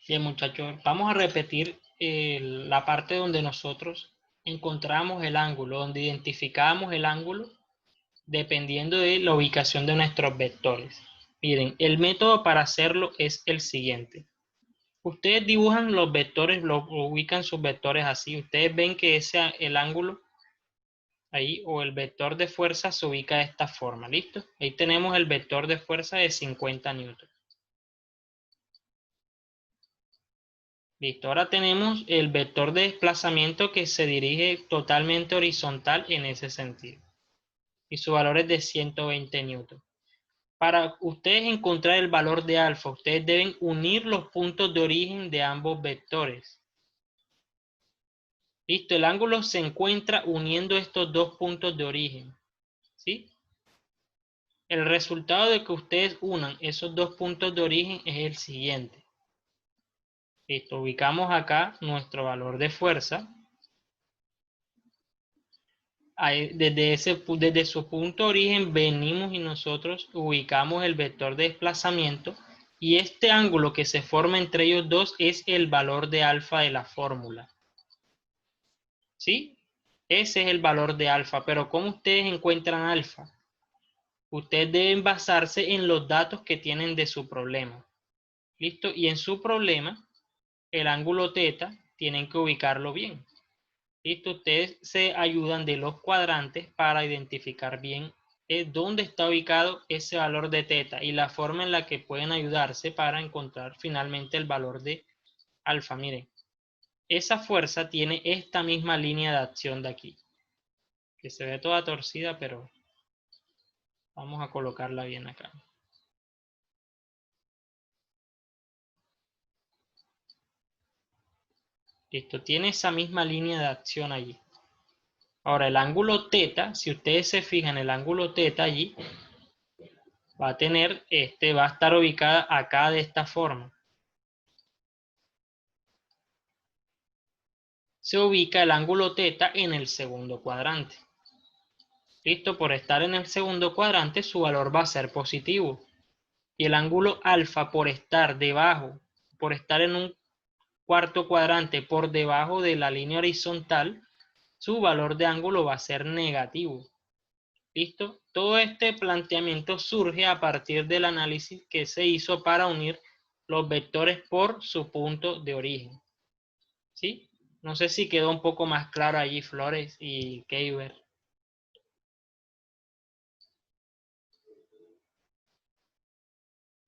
Bien, muchachos, vamos a repetir la parte donde nosotros encontramos el ángulo, donde identificamos el ángulo dependiendo de la ubicación de nuestros vectores. Miren, el método para hacerlo es el siguiente. Ustedes dibujan los vectores, ubican sus vectores así. Ustedes ven que el ángulo ahí o el vector de fuerza se ubica de esta forma. ¿Listo? Ahí tenemos el vector de fuerza de 50 newton. Listo, ahora tenemos el vector de desplazamiento que se dirige totalmente horizontal en ese sentido. Y su valor es de 120 newton. Para ustedes encontrar el valor de alfa, ustedes deben unir los puntos de origen de ambos vectores. Listo, el ángulo se encuentra uniendo estos dos puntos de origen. ¿Sí? El resultado de que ustedes unan esos dos puntos de origen es el siguiente. Listo, ubicamos acá nuestro valor de fuerza. Desde su punto de origen venimos y nosotros ubicamos el vector de desplazamiento y este ángulo que se forma entre ellos dos es el valor de alfa de la fórmula. ¿Sí? Ese es el valor de alfa, pero ¿cómo ustedes encuentran alfa? Ustedes deben basarse en los datos que tienen de su problema. ¿Listo? Y en su problema, el ángulo teta, tienen que ubicarlo bien. ¿Listo? Ustedes se ayudan de los cuadrantes para identificar bien dónde está ubicado ese valor de teta y la forma en la que pueden ayudarse para encontrar finalmente el valor de alfa. Miren, esa fuerza tiene esta misma línea de acción de aquí, que se ve toda torcida, pero vamos a colocarla bien acá. Listo, tiene esa misma línea de acción allí. Ahora, el ángulo teta, si ustedes se fijan, el ángulo teta allí va a tener, va a estar ubicada acá de esta forma. Se ubica el ángulo teta en el segundo cuadrante. Listo, por estar en el segundo cuadrante, su valor va a ser positivo. Y el ángulo alfa, por estar debajo, por estar en un cuarto cuadrante por debajo de la línea horizontal, su valor de ángulo va a ser negativo. ¿Listo? Todo este planteamiento surge a partir del análisis que se hizo para unir los vectores por su punto de origen. ¿Sí? No sé si quedó un poco más claro allí, Flores y Keiber.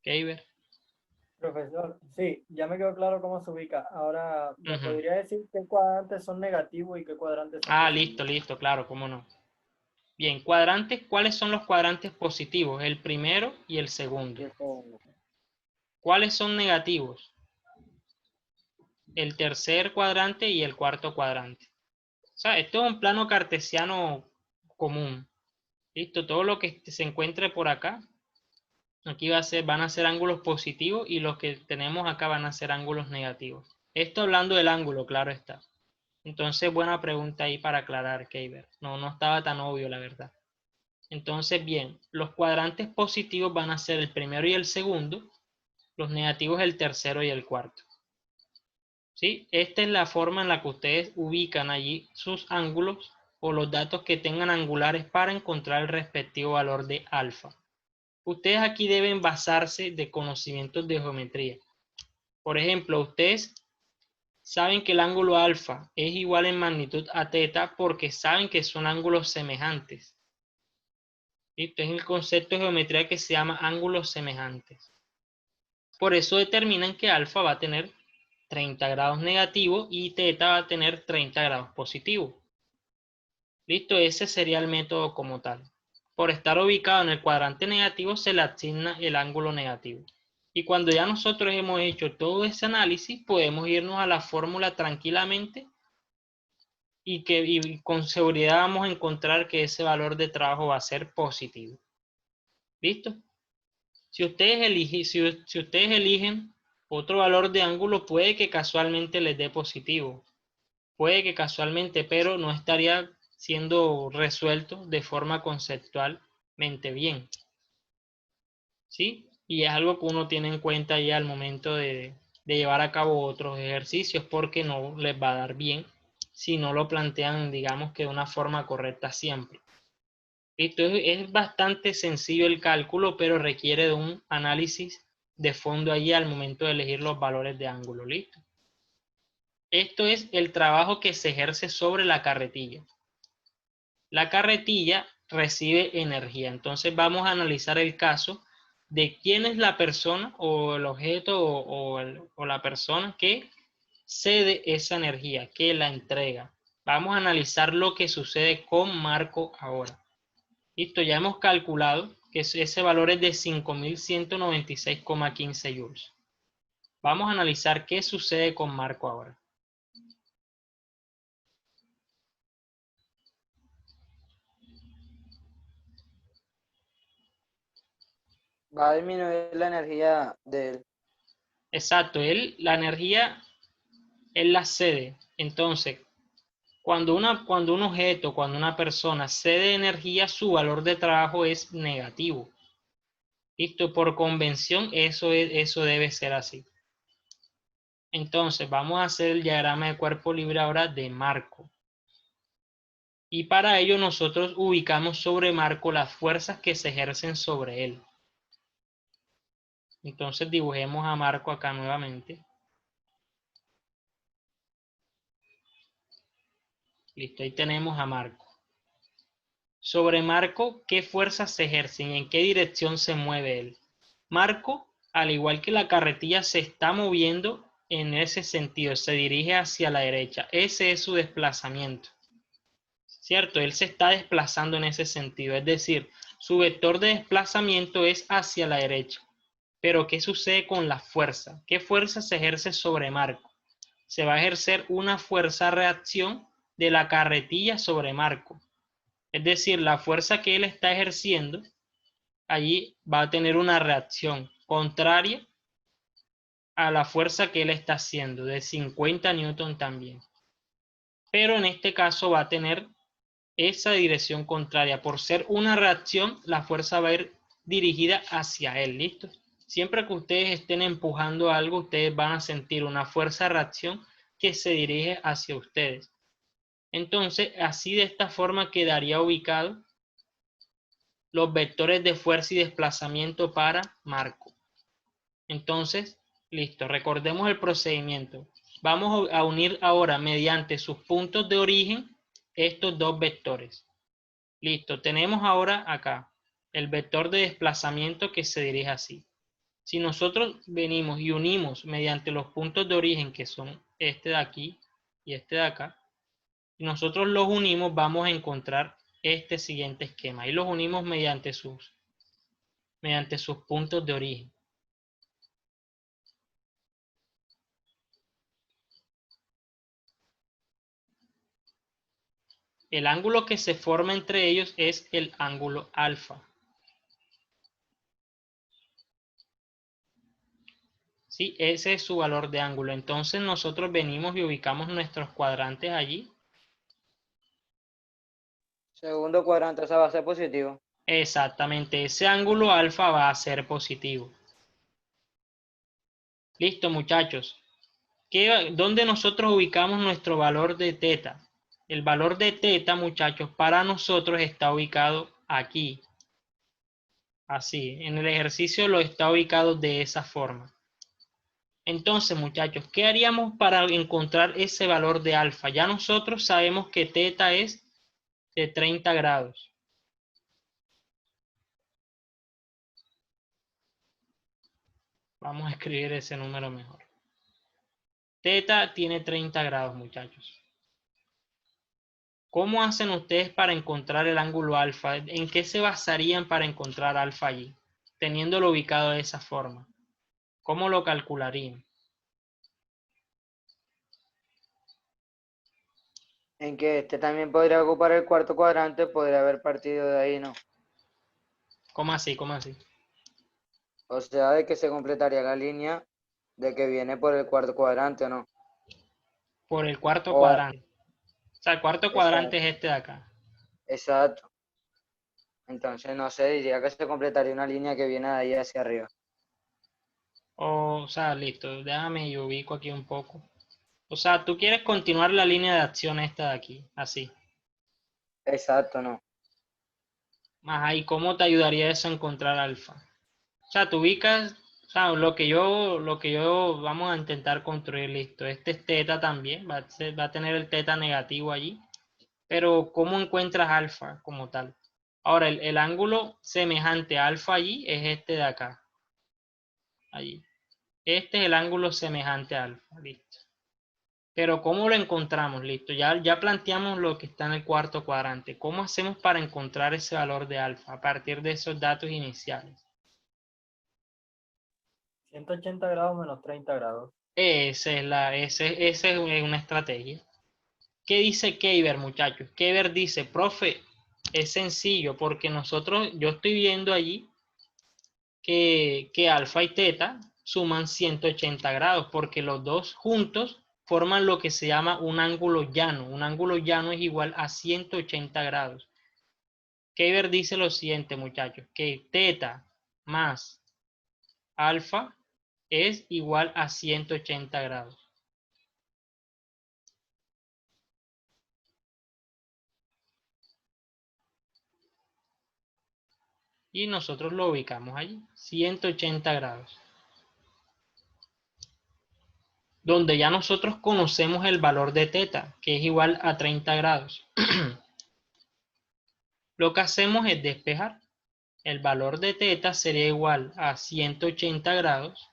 Keiber. Profesor, sí, ya me quedó claro cómo se ubica. Ahora, ¿me Uh-huh. podría decir qué cuadrantes son negativos y qué cuadrantes son Ah, positivos? listo, claro, cómo no. Bien, cuadrantes, ¿cuáles son los cuadrantes positivos? El primero y el segundo. Y el segundo. ¿Cuáles son negativos? El tercer cuadrante y el cuarto cuadrante. O sea, esto es un plano cartesiano común. Listo, todo lo que se encuentre por acá, aquí van a ser ángulos positivos y los que tenemos acá van a ser ángulos negativos. Esto hablando del ángulo, claro está. Entonces, buena pregunta ahí para aclarar, Keiber. No estaba tan obvio, la verdad. Entonces, bien, los cuadrantes positivos van a ser el primero y el segundo, los negativos el tercero y el cuarto. ¿Sí? Esta es la forma en la que ustedes ubican allí sus ángulos o los datos que tengan angulares para encontrar el respectivo valor de alfa. Ustedes aquí deben basarse de conocimientos de geometría. Por ejemplo, ustedes saben que el ángulo alfa es igual en magnitud a teta porque saben que son ángulos semejantes. Esto es el concepto de geometría que se llama ángulos semejantes. Por eso determinan que alfa va a tener 30 grados negativo y teta va a tener 30 grados positivo. Listo, ese sería el método como tal. Por estar ubicado en el cuadrante negativo se le asigna el ángulo negativo. Y cuando ya nosotros hemos hecho todo ese análisis, podemos irnos a la fórmula tranquilamente y con seguridad vamos a encontrar que ese valor de trabajo va a ser positivo. ¿Listo? Si ustedes eligen otro valor de ángulo, puede que casualmente les dé positivo. Puede que casualmente, pero no estaría siendo resuelto de forma conceptualmente bien. ¿Sí? Y es algo que uno tiene en cuenta ya al momento de de llevar a cabo otros ejercicios porque no les va a dar bien si no lo plantean, digamos que de una forma correcta siempre. Listo, es bastante sencillo el cálculo, pero requiere de un análisis de fondo allí al momento de elegir los valores de ángulo. Listo. Esto es el trabajo que se ejerce sobre la carretilla. La carretilla recibe energía. Entonces vamos a analizar el caso de quién es la persona o el objeto o la persona que cede esa energía, que la entrega. Vamos a analizar lo que sucede con Marco ahora. Listo, ya hemos calculado que ese valor es de 5.196,15 joules. Vamos a analizar qué sucede con Marco ahora. Va a disminuir la energía de él. Exacto, la energía, él la cede. Entonces, cuando un objeto, cuando una persona cede energía, su valor de trabajo es negativo. Listo, por convención, eso debe ser así. Entonces, vamos a hacer el diagrama de cuerpo libre ahora de Marco. Y para ello nosotros ubicamos sobre Marco las fuerzas que se ejercen sobre él. Entonces dibujemos a Marco acá nuevamente. Listo, ahí tenemos a Marco. Sobre Marco, ¿qué fuerzas se ejercen y en qué dirección se mueve él? Marco, al igual que la carretilla, se está moviendo en ese sentido, se dirige hacia la derecha. Ese es su desplazamiento. ¿Cierto? Él se está desplazando en ese sentido, es decir, su vector de desplazamiento es hacia la derecha. Pero ¿qué sucede con la fuerza? ¿Qué fuerza se ejerce sobre Marco? Se va a ejercer una fuerza-reacción de la carretilla sobre Marco. Es decir, la fuerza que él está ejerciendo, allí va a tener una reacción contraria a la fuerza que él está haciendo, de 50 newton también. Pero en este caso va a tener esa dirección contraria. Por ser una reacción, la fuerza va a ir dirigida hacia él. ¿Listo? Siempre que ustedes estén empujando algo, ustedes van a sentir una fuerza de reacción que se dirige hacia ustedes. Entonces, así de esta forma quedaría ubicado los vectores de fuerza y desplazamiento para Marco. Entonces, listo. Recordemos el procedimiento. Vamos a unir ahora mediante sus puntos de origen estos dos vectores. Listo, tenemos ahora acá el vector de desplazamiento que se dirige así. Si nosotros venimos y unimos mediante los puntos de origen que son este de aquí y este de acá, y nosotros los unimos, vamos a encontrar este siguiente esquema. Y los unimos mediante sus puntos de origen. El ángulo que se forma entre ellos es el ángulo alfa. ¿Sí? Ese es su valor de ángulo. Entonces nosotros venimos y ubicamos nuestros cuadrantes allí. Segundo cuadrante, o sea, va a ser positivo. Exactamente, ese ángulo alfa va a ser positivo. Listo, muchachos. ¿Dónde nosotros ubicamos nuestro valor de teta? El valor de teta, muchachos, para nosotros está ubicado aquí. Así, en el ejercicio lo está ubicado de esa forma. Entonces, muchachos, ¿qué haríamos para encontrar ese valor de alfa? Ya nosotros sabemos que teta es de 30 grados. Vamos a escribir ese número mejor. Teta tiene 30 grados, muchachos. ¿Cómo hacen ustedes para encontrar el ángulo alfa? ¿En qué se basarían para encontrar alfa allí? Teniéndolo ubicado de esa forma. ¿Cómo lo calcularían? En que este también podría ocupar el cuarto cuadrante, podría haber partido de ahí, ¿no? ¿Cómo así? ¿Cómo así? O sea, de que se completaría la línea de que viene por el cuarto cuadrante, ¿no? Por el cuarto O, cuadrante. O sea, el cuarto cuadrante exacto, es este de acá. exacto. Entonces, no sé, diría que se completaría una línea que viene de ahí hacia arriba. O sea, listo, déjame, yo ubico aquí un poco. O sea, tú quieres continuar la línea de acción esta de aquí, así. Exacto, no. Ajá, ¿y cómo te ayudaría eso a encontrar alfa? O sea, tú ubicas, o sea, lo que yo vamos a intentar construir, listo. Este es teta también, va a tener el teta negativo allí. Pero ¿cómo encuentras alfa como tal? Ahora, el ángulo semejante a alfa allí es este de acá, allí. Este es el ángulo semejante a alfa, listo. Pero ¿cómo lo encontramos? Listo, ya planteamos lo que está en el cuarto cuadrante. ¿Cómo hacemos para encontrar ese valor de alfa a partir de esos datos iniciales? 180 grados menos 30 grados. Esa es una estrategia. ¿Qué dice Keiber, muchachos? Keiber dice, profe, es sencillo porque yo estoy viendo allí que alfa y teta suman 180 grados porque los dos juntos forman lo que se llama un ángulo llano. Un ángulo llano es igual a 180 grados. Keiber dice lo siguiente, muchachos, que teta más alfa es igual a 180 grados. Y nosotros lo ubicamos allí, 180 grados. Donde ya nosotros conocemos el valor de teta, que es igual a 30 grados. Lo que hacemos es despejar. El valor de teta sería igual a 180 grados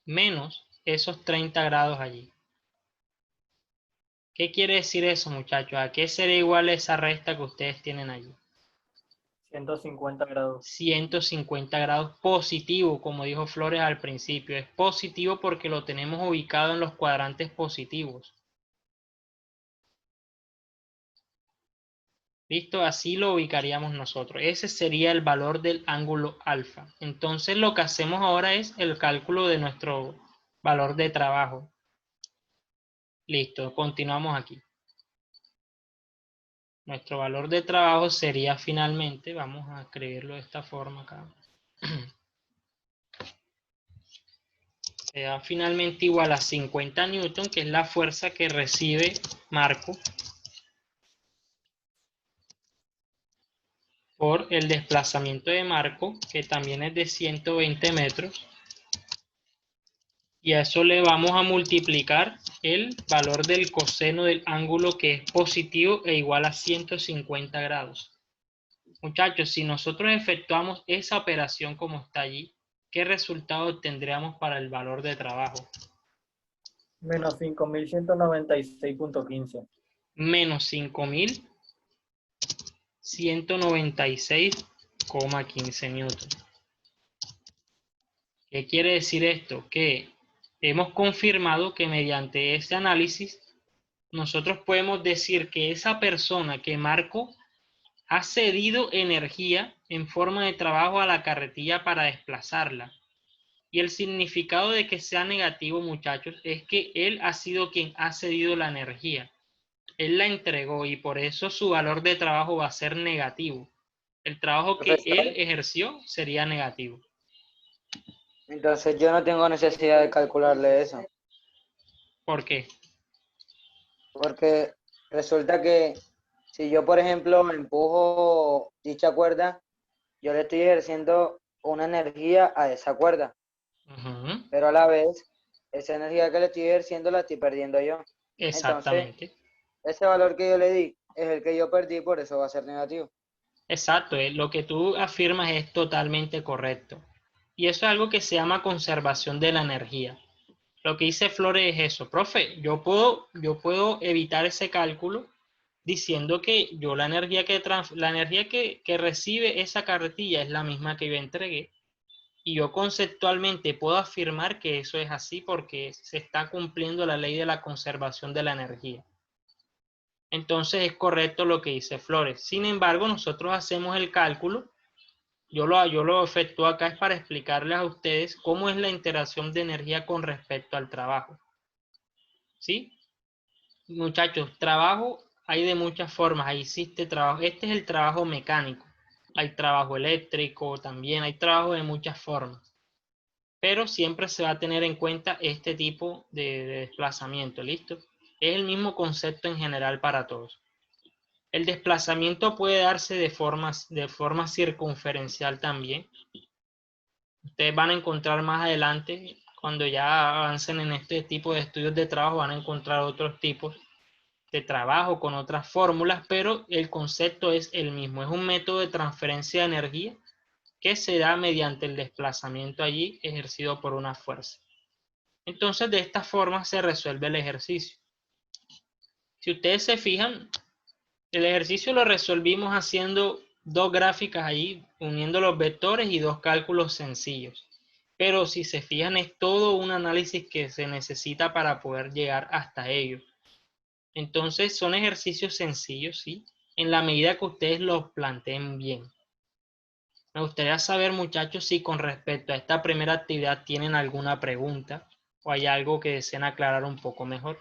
menos esos 30 grados allí. ¿Qué quiere decir eso, muchachos? ¿A qué sería igual esa resta que ustedes tienen allí? 150 grados. 150 grados positivo, como dijo Flores al principio. Es positivo porque lo tenemos ubicado en los cuadrantes positivos. ¿Listo? Así lo ubicaríamos nosotros. Ese sería el valor del ángulo alfa. Entonces lo que hacemos ahora es el cálculo de nuestro valor de trabajo. Listo, continuamos aquí. Nuestro valor de trabajo sería finalmente, vamos a escribirlo de esta forma acá. Será finalmente igual a 50 newton, que es la fuerza que recibe Marco por el desplazamiento de Marco, que también es de 120 metros. Y a eso le vamos a multiplicar el valor del coseno del ángulo, que es positivo e igual a 150 grados. Muchachos, si nosotros efectuamos esa operación como está allí, ¿qué resultado obtendríamos para el valor de trabajo? Menos 5196.15. Menos 5196,15 newton. ¿Qué quiere decir esto? Que hemos confirmado que mediante este análisis nosotros podemos decir que esa persona que Marco ha cedido energía en forma de trabajo a la carretilla para desplazarla. Y el significado de que sea negativo, muchachos, es que él ha sido quien ha cedido la energía. Él la entregó y por eso su valor de trabajo va a ser negativo. El trabajo que él Profesor, ejerció sería negativo. entonces yo no tengo necesidad de calcularle eso, ¿Por qué? porque resulta que si yo, por ejemplo, empujo dicha cuerda, yo le estoy ejerciendo una energía a esa cuerda, Ujú, pero a la vez, esa energía que le estoy ejerciendo la estoy perdiendo yo. Entonces, exactamente. ese valor que yo le di es el que yo perdí, por eso va a ser negativo. Exacto, lo que tú afirmas es totalmente correcto. Y eso es algo que se llama conservación de la energía. Lo que dice Flores es eso, profe, yo puedo evitar ese cálculo diciendo que yo la energía que recibe esa carretilla es la misma que yo entregué. Y yo conceptualmente puedo afirmar que eso es así porque se está cumpliendo la ley de la conservación de la energía. Entonces es correcto lo que dice Flores. Sin embargo, nosotros hacemos el cálculo. Yo lo efectúo acá es para explicarles a ustedes cómo es la interacción de energía con respecto al trabajo. ¿Sí? Muchachos, trabajo hay de muchas formas. Ahí existe trabajo. Este es el trabajo mecánico. hay trabajo eléctrico también, hay trabajo de muchas formas. Pero siempre se va a tener en cuenta este tipo de desplazamiento, ¿listo? Es el mismo concepto en general para todos. El desplazamiento puede darse de forma circunferencial también. Ustedes van a encontrar más adelante, cuando ya avancen en este tipo de estudios de trabajo, van a encontrar otros tipos de trabajo con otras fórmulas, pero el concepto es el mismo. Es un método de transferencia de energía que se da mediante el desplazamiento allí ejercido por una fuerza. Entonces, de esta forma se resuelve el ejercicio. Si ustedes se fijan, el ejercicio lo resolvimos haciendo dos gráficas allí, uniendo los vectores y dos cálculos sencillos. Pero si se fijan, es todo un análisis que se necesita para poder llegar hasta ello. Entonces, son ejercicios sencillos, ¿sí? En la medida que ustedes los planteen bien. Me gustaría saber, muchachos, si con respecto a esta primera actividad tienen alguna pregunta o hay algo que deseen aclarar un poco mejor.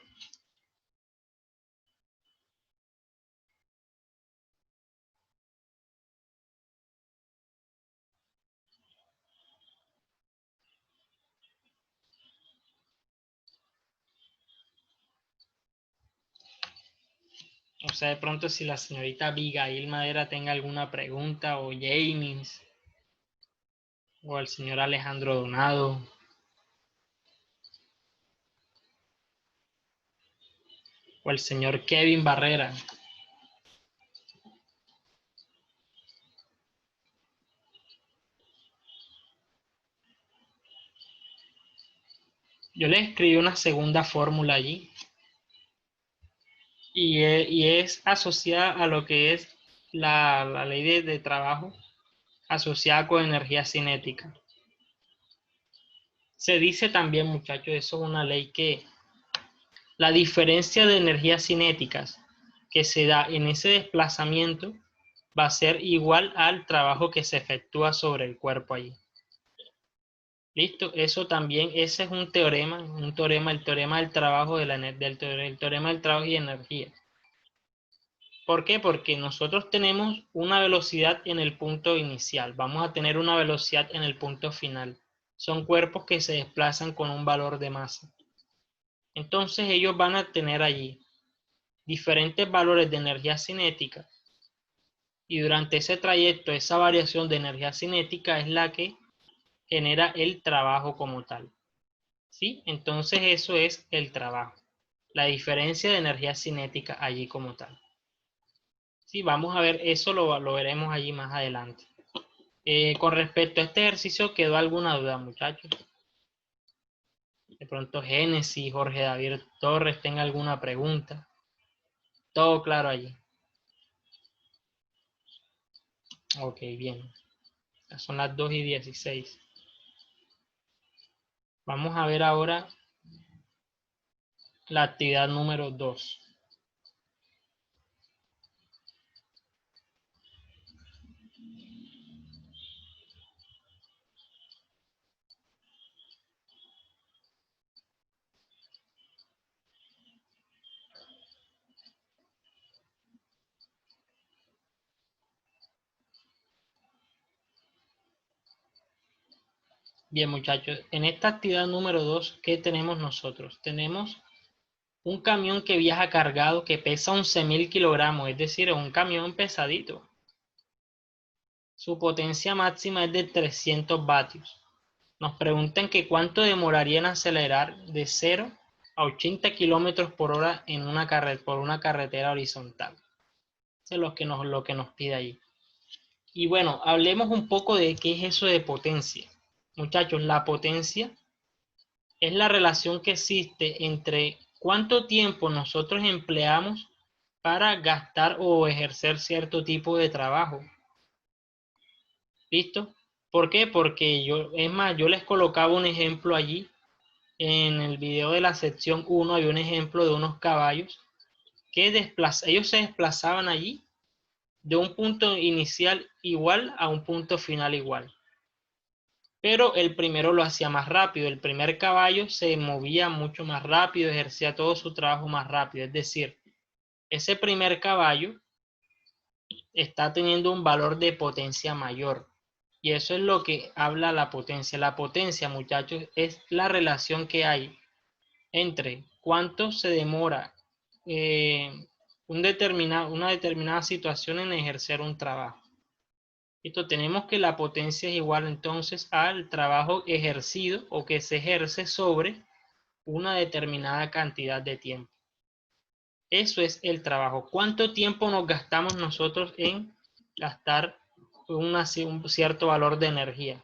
O sea, de pronto si la señorita Abigail Madera tenga alguna pregunta, o James, o el señor Alejandro Donado, o el señor Kevin Barrera. Yo les escribí una segunda fórmula allí, y es asociada a lo que es la ley de trabajo, asociada con energía cinética. Se dice también, muchachos, eso es una ley, que la diferencia de energías cinéticas que se da en ese desplazamiento va a ser igual al trabajo que se efectúa sobre el cuerpo allí. ¿Listo? Eso también, ese es un teorema, el teorema del trabajo, el teorema del trabajo y energía. ¿Por qué? Porque nosotros tenemos una velocidad en el punto inicial, vamos a tener una velocidad en el punto final. Son cuerpos que se desplazan con un valor de masa. Entonces ellos van a tener allí diferentes valores de energía cinética, y durante ese trayecto, esa variación de energía cinética es la que genera el trabajo como tal. ¿Sí? Entonces eso es el trabajo, la diferencia de energía cinética allí como tal. Sí, vamos a ver, eso lo veremos allí más adelante. Con respecto a este ejercicio, ¿quedó alguna duda, muchachos? De pronto Génesis, Jorge David Torres, ¿tenga alguna pregunta? Todo claro allí. Ok, bien. Ya son las 2:16. Vamos a ver ahora la actividad número 2. Bien, muchachos, en esta actividad número 2, ¿qué tenemos nosotros? Tenemos un camión que viaja cargado, que pesa 11.000 kilogramos, es decir, es un camión pesadito. Su potencia máxima es de 300 vatios. Nos preguntan que cuánto demoraría en acelerar de 0 a 80 kilómetros por hora en por una carretera horizontal. Eso es lo que nos pide ahí. Y bueno, hablemos un poco de qué es eso de potencia. Muchachos, la potencia es la relación que existe entre cuánto tiempo nosotros empleamos para gastar o ejercer cierto tipo de trabajo. ¿Listo? ¿Por qué? Porque yo les colocaba un ejemplo allí. En el video de la sección 1 hay un ejemplo de unos caballos que ellos se desplazaban allí de un punto inicial igual a un punto final igual. Pero el primero lo hacía más rápido. El primer caballo se movía mucho más rápido, ejercía todo su trabajo más rápido. Es decir, ese primer caballo está teniendo un valor de potencia mayor. Y eso es lo que habla la potencia. La potencia, muchachos, es la relación que hay entre cuánto se demora una determinada situación en ejercer un trabajo. Esto tenemos que la potencia es igual entonces al trabajo ejercido o que se ejerce sobre una determinada cantidad de tiempo. Eso es el trabajo. ¿Cuánto tiempo nos gastamos nosotros en gastar un cierto valor de energía?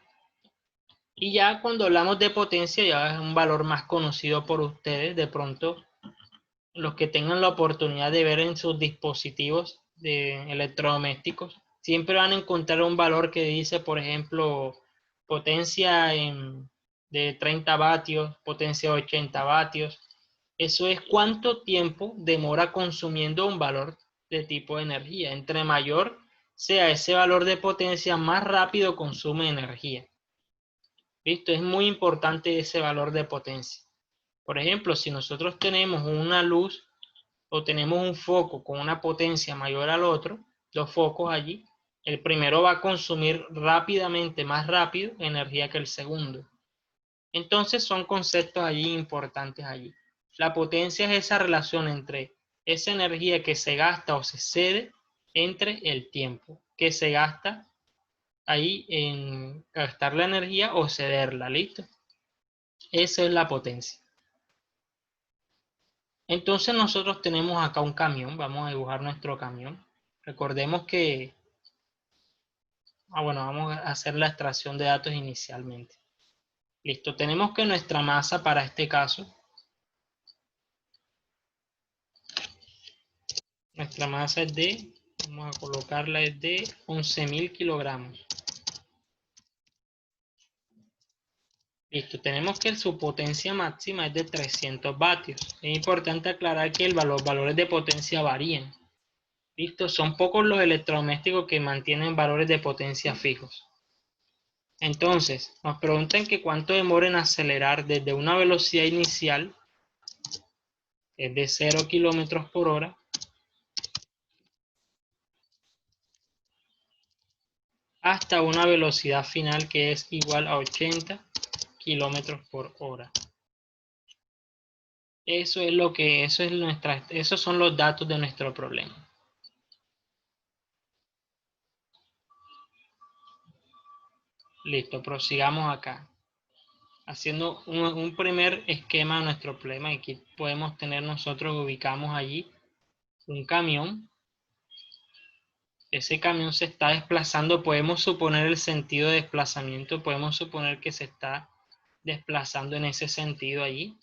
Y ya cuando hablamos de potencia, ya es un valor más conocido por ustedes. De pronto, los que tengan la oportunidad de ver en sus dispositivos de electrodomésticos, siempre van a encontrar un valor que dice, por ejemplo, potencia de 30 vatios, potencia de 80 vatios. Eso es cuánto tiempo demora consumiendo un valor de tipo de energía. Entre mayor sea ese valor de potencia, más rápido consume energía. ¿Listo? Es muy importante ese valor de potencia. Por ejemplo, si nosotros tenemos una luz o tenemos un foco con una potencia mayor al otro, dos focos allí, el primero va a consumir rápidamente, más rápido, energía que el segundo. Entonces son conceptos allí importantes allí. La potencia es esa relación entre esa energía que se gasta o se cede entre el tiempo que se gasta ahí en gastar la energía o cederla, ¿listo? Esa es la potencia. Entonces nosotros tenemos acá un camión, vamos a dibujar nuestro camión. Recordemos que, bueno, vamos a hacer la extracción de datos inicialmente. Listo, tenemos que nuestra masa para este caso, nuestra masa es de, vamos a colocarla, es de 11.000 kilogramos. Listo, tenemos que su potencia máxima es de 300 vatios. Es importante aclarar que los valores de potencia varían. Listo, son pocos los electrodomésticos que mantienen valores de potencia fijos. Entonces, nos preguntan que cuánto demora en acelerar desde una velocidad inicial, es de 0 kilómetros por hora, hasta una velocidad final que es igual a 80 kilómetros por hora. Eso es lo que, esos son los datos de nuestro problema. Listo, prosigamos acá. Haciendo un primer esquema de nuestro problema. Aquí podemos tener nosotros, ubicamos allí un camión. Ese camión se está desplazando, podemos suponer el sentido de desplazamiento, podemos suponer que se está desplazando en ese sentido allí.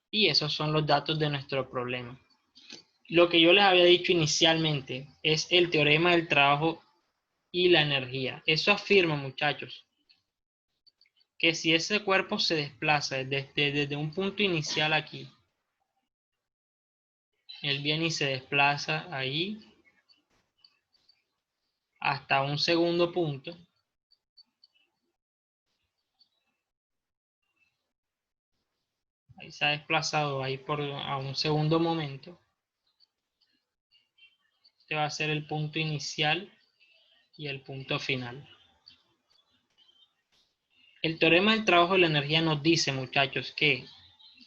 Y esos son los datos de nuestro problema. Lo que yo les había dicho inicialmente es el teorema del trabajo y la energía. Eso afirma, muchachos, que si ese cuerpo se desplaza desde un punto inicial aquí, él viene y se desplaza ahí hasta un segundo punto, ahí se ha desplazado ahí a un segundo momento. Este va a ser el punto inicial y el punto final. El teorema del trabajo y la energía nos dice, muchachos, que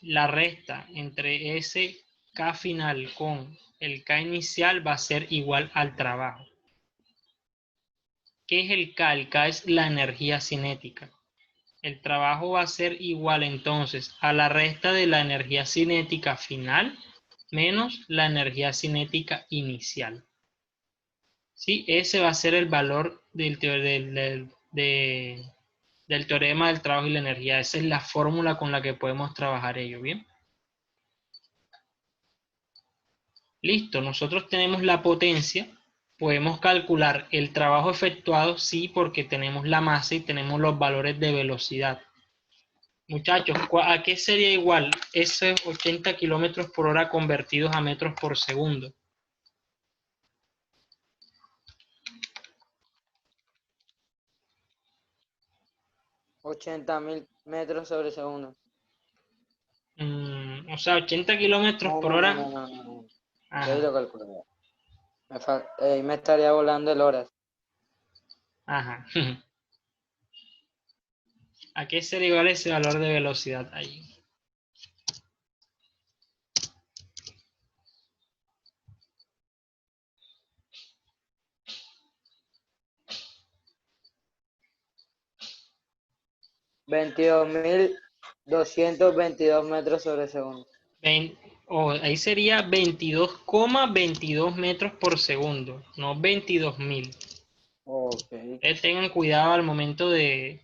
la resta entre ese K final con el K inicial va a ser igual al trabajo. ¿Qué es el K? El K es la energía cinética. El trabajo va a ser igual entonces a la resta de la energía cinética final menos la energía cinética inicial. ¿Sí? Ese va a ser el valor del teorema del trabajo y la energía. Esa es la fórmula con la que podemos trabajar ello, ¿bien? Listo, nosotros tenemos la potencia, podemos calcular el trabajo efectuado, sí, porque tenemos la masa y tenemos los valores de velocidad. Muchachos, ¿a qué sería igual esos 80 kilómetros por hora convertidos a metros por segundo? $80.000 metros sobre segundo. O sea, 80 kilómetros por hora. No. Ajá. Ya lo calculé. Me estaría volando el horas. Ajá. ¿A qué sería igual ese valor de velocidad ahí? $22.222 metros sobre segundo. Ahí sería 22,22 metros por segundo, no 22.000. Ok. Tengan cuidado al momento de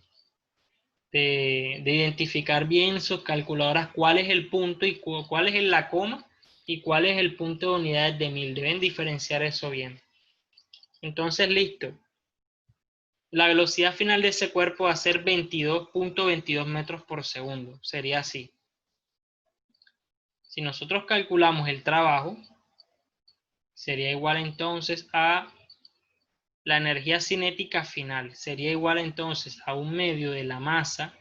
identificar bien sus calculadoras cuál es el punto y cuál es la coma y cuál es el punto de unidades de mil. Deben diferenciar eso bien. Entonces, listo. La velocidad final de ese cuerpo va a ser 22,22 metros por segundo. Sería así. Si nosotros calculamos el trabajo, sería igual entonces a la energía cinética final. Sería igual entonces a un medio de la masa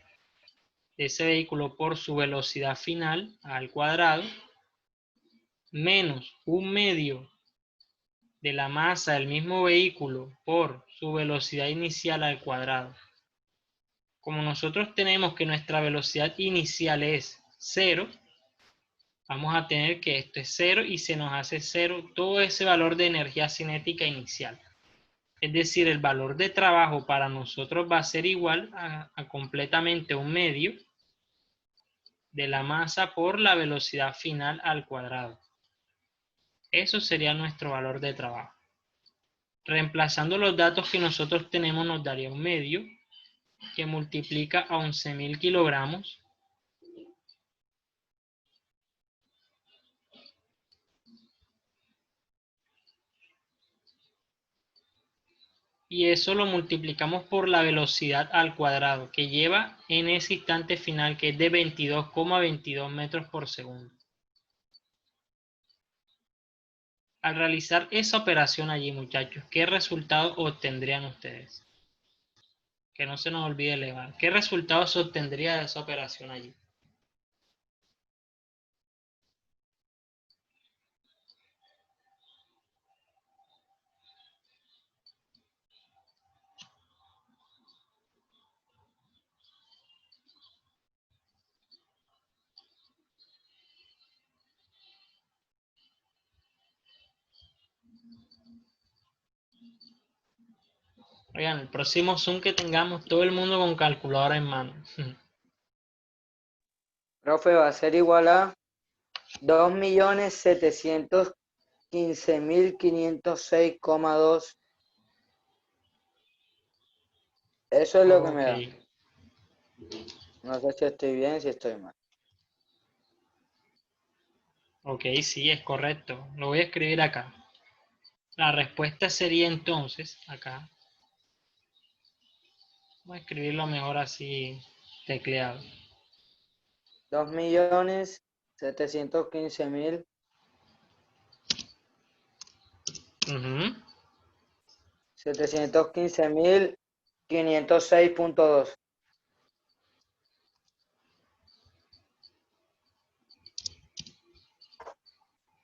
de ese vehículo por su velocidad final al cuadrado, menos un medio de la masa del mismo vehículo por su velocidad inicial al cuadrado. Como nosotros tenemos que nuestra velocidad inicial es 0, vamos a tener que esto es 0 y se nos hace 0 todo ese valor de energía cinética inicial. Es decir, el valor de trabajo para nosotros va a ser igual a completamente un medio de la masa por la velocidad final al cuadrado. Eso sería nuestro valor de trabajo. Reemplazando los datos que nosotros tenemos nos daría un medio que multiplica a 11.000 kilogramos y eso lo multiplicamos por la velocidad al cuadrado que lleva en ese instante final, que es de 22,22 metros por segundo. Al realizar esa operación allí, muchachos, ¿qué resultado obtendrían ustedes? Que no se nos olvide elevar. ¿Qué resultado se obtendría de esa operación allí? Oigan, el próximo Zoom que tengamos, todo el mundo con calculadora en mano. Profe, va a ser igual a 2.715.506,2. Eso es lo que me da. Ok. No sé si estoy bien, si estoy mal. Ok, sí, es correcto. Lo voy a escribir acá. La respuesta sería entonces, acá. Voy a escribirlo mejor así, tecleado. 2.715.000. Ujú. 715.506,2.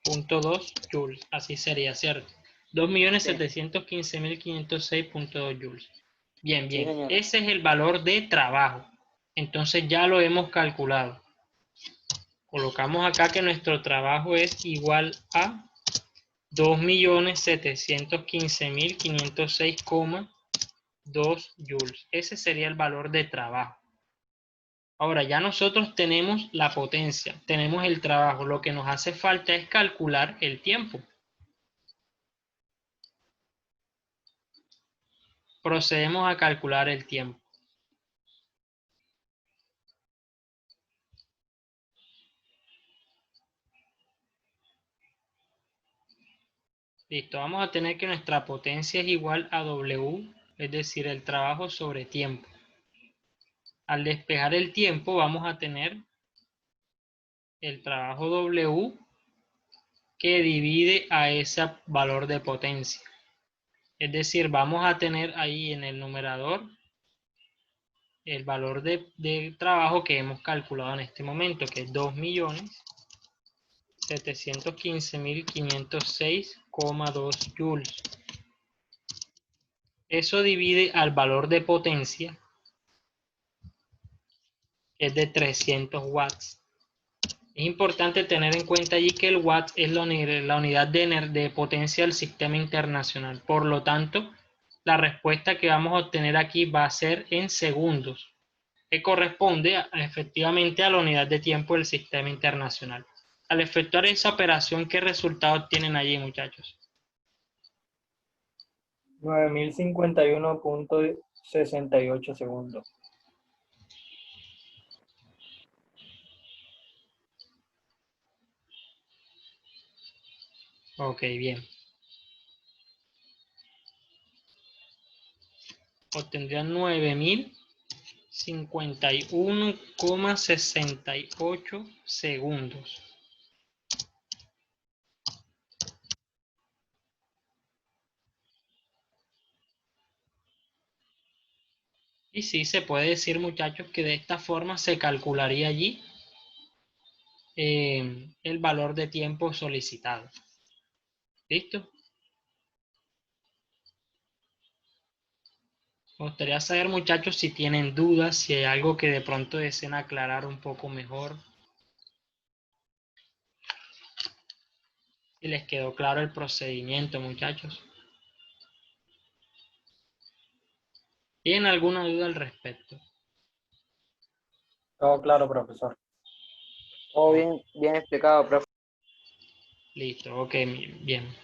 Punto 2 joules, así sería, ¿cierto? 2.715.506,2 joules. Bien, Sí, bien. señor. Ese es el valor de trabajo. Entonces ya lo hemos calculado. Colocamos acá que nuestro trabajo es igual a 2.715.506,2 joules. Ese sería el valor de trabajo. Ahora ya nosotros tenemos la potencia, tenemos el trabajo. Lo que nos hace falta es calcular el tiempo. Procedemos a calcular el tiempo. Listo, vamos a tener que nuestra potencia es igual a W, es decir, el trabajo sobre tiempo. Al despejar el tiempo vamos a tener el trabajo W que divide a ese valor de potencia. Es decir, vamos a tener ahí en el numerador el valor de trabajo que hemos calculado en este momento, que es 2.715.506 2 joules. Eso divide al valor de potencia, que es de 300 watts. Es importante tener en cuenta allí que el watt es la unidad de potencia del sistema internacional. Por lo tanto, la respuesta que vamos a obtener aquí va a ser en segundos, que corresponde efectivamente a la unidad de tiempo del sistema internacional. Al efectuar esa operación, ¿qué resultados tienen allí, muchachos? 9051.68 segundos. Ok, bien. Obtendrían 9051,68 segundos. Y sí, se puede decir, muchachos, que de esta forma se calcularía allí el valor de tiempo solicitado. ¿Listo? Me gustaría saber, muchachos, si tienen dudas, si hay algo que de pronto deseen aclarar un poco mejor. Si les quedó claro el procedimiento, muchachos. ¿Tienen alguna duda al respecto? Todo claro, profesor. Todo bien, bien explicado, profe. Listo, ok, bien.